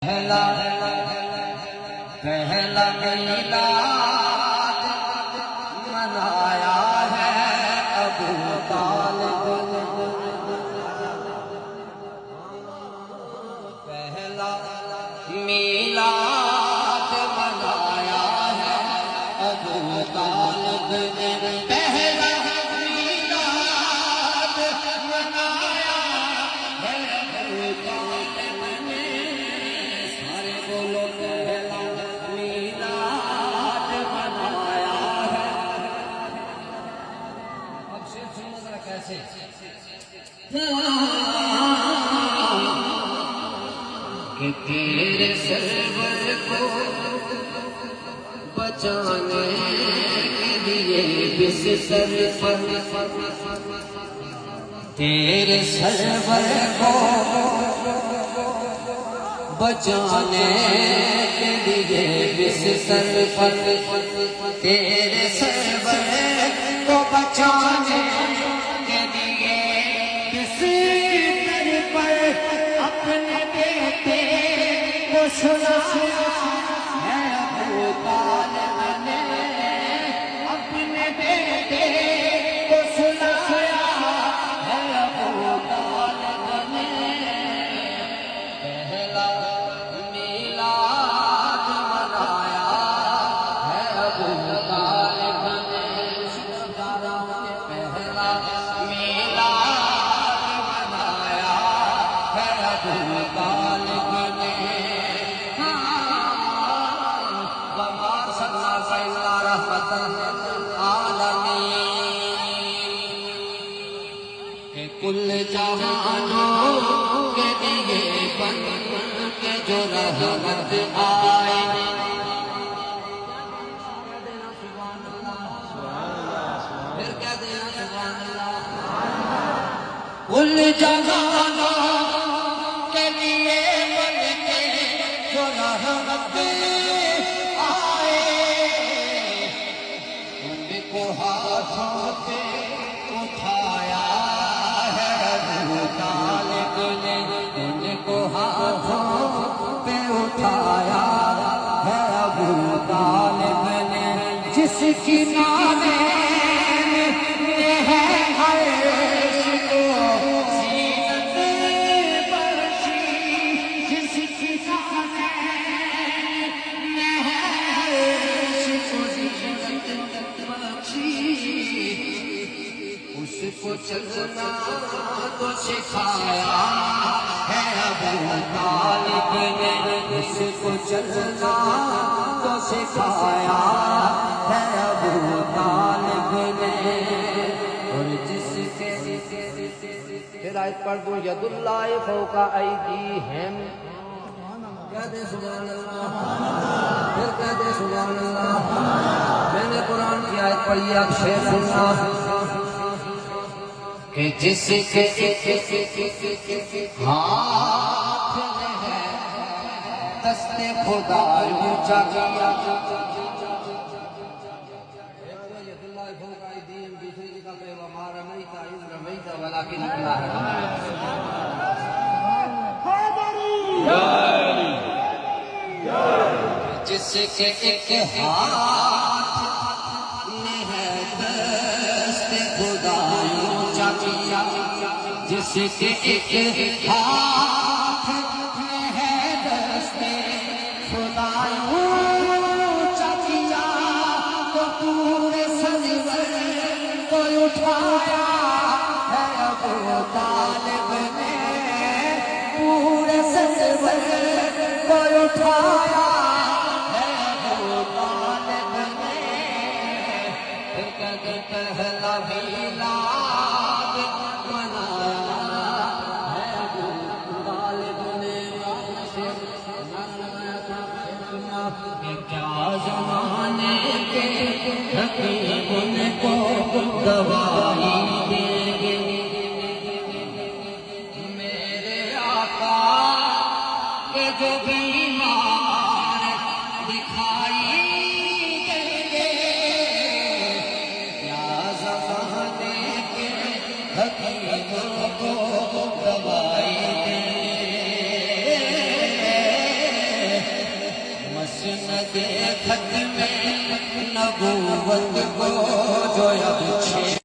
پہلا میلاد منایا ہے ابو طالب نے، پہلا میلاد منایا ہے ابو طالب نے، پہلا میلاد منایا ہے ابو طالب نے، سارے بولو پہلا میلاد منایا ہے۔ اب شیر سنو ذرا کیسے، کہ تیرے سرور کو بچانے کے لیے بستر پر، تیرے سرور کو بچانے کے لیے بستر پر، تیرے سرور کو بچانے کے لیے بستر پر اپنے بیٹے کو سلایا ہے ابو طالب نے، اپنے بیٹے کو سلایا ہے ابو طالب نے، پہلا میلاد منایا ہے ابو طالب نے، پہلا میلاد منایا ہے ابو طالب نے، وما ارسلناک الا رحمۃ للعالمین، کہ کل جہانوں کے لیے بن کے جو رحمت آئے، پھر کیا دینا سبحان اللہ، کل جہانوں کے لیے بن کے جو رحمت آئے، ان کو ہاتھوں پہ اٹھایا ہے ابو طالب نے، ان کو ہاتھوں پہ اٹھایا ہے ابو طالب نے، جس کی نالین میں ہے عرش کو زینت بخشی، جس کی نالین میں ہے عرش کو زینت بخشی، اس کو چلنا تو سکھایا ہے ابو طالب نے، اس کو چلنا تو سکھایا ہے ابو طالب نے، اور جس کے پھر آیت پڑھ دوں، ید اللہ فوق ایدیہم، کہہ دے سبحان اللہ، پھر کہہ دے سبحان اللہ، میں نے قرآن کی آیت پڑھی، اب شعر سننا، کہ جس کے ہاتھ میں ہے دست خدا اونچا کیا، دوسری جگہ پہ وما رمیت اذ رمیت ولکن اللہ رمی، جس کے ہاتھ میں ہے دست خدا اونچا کیا، جس کے ہاتھ میں ہے دست خدا اونچا کیا، تو پورے سرور کو اٹھایا ہے ابو طالب نے، پورے سرور کو اٹھایا ہے ابو طالب نے، پہلا میلاد منایا ہے ابو طالب نے، کہ کیا زمانے کے حکیم ان کو دوائی دیں گے، میرے آقا کے جو بیمار دکھائی دیں گے، کیا زمانے کے حکیم ان کو دوائی دیں گے، مسند ختم نبوت کو جو اب 6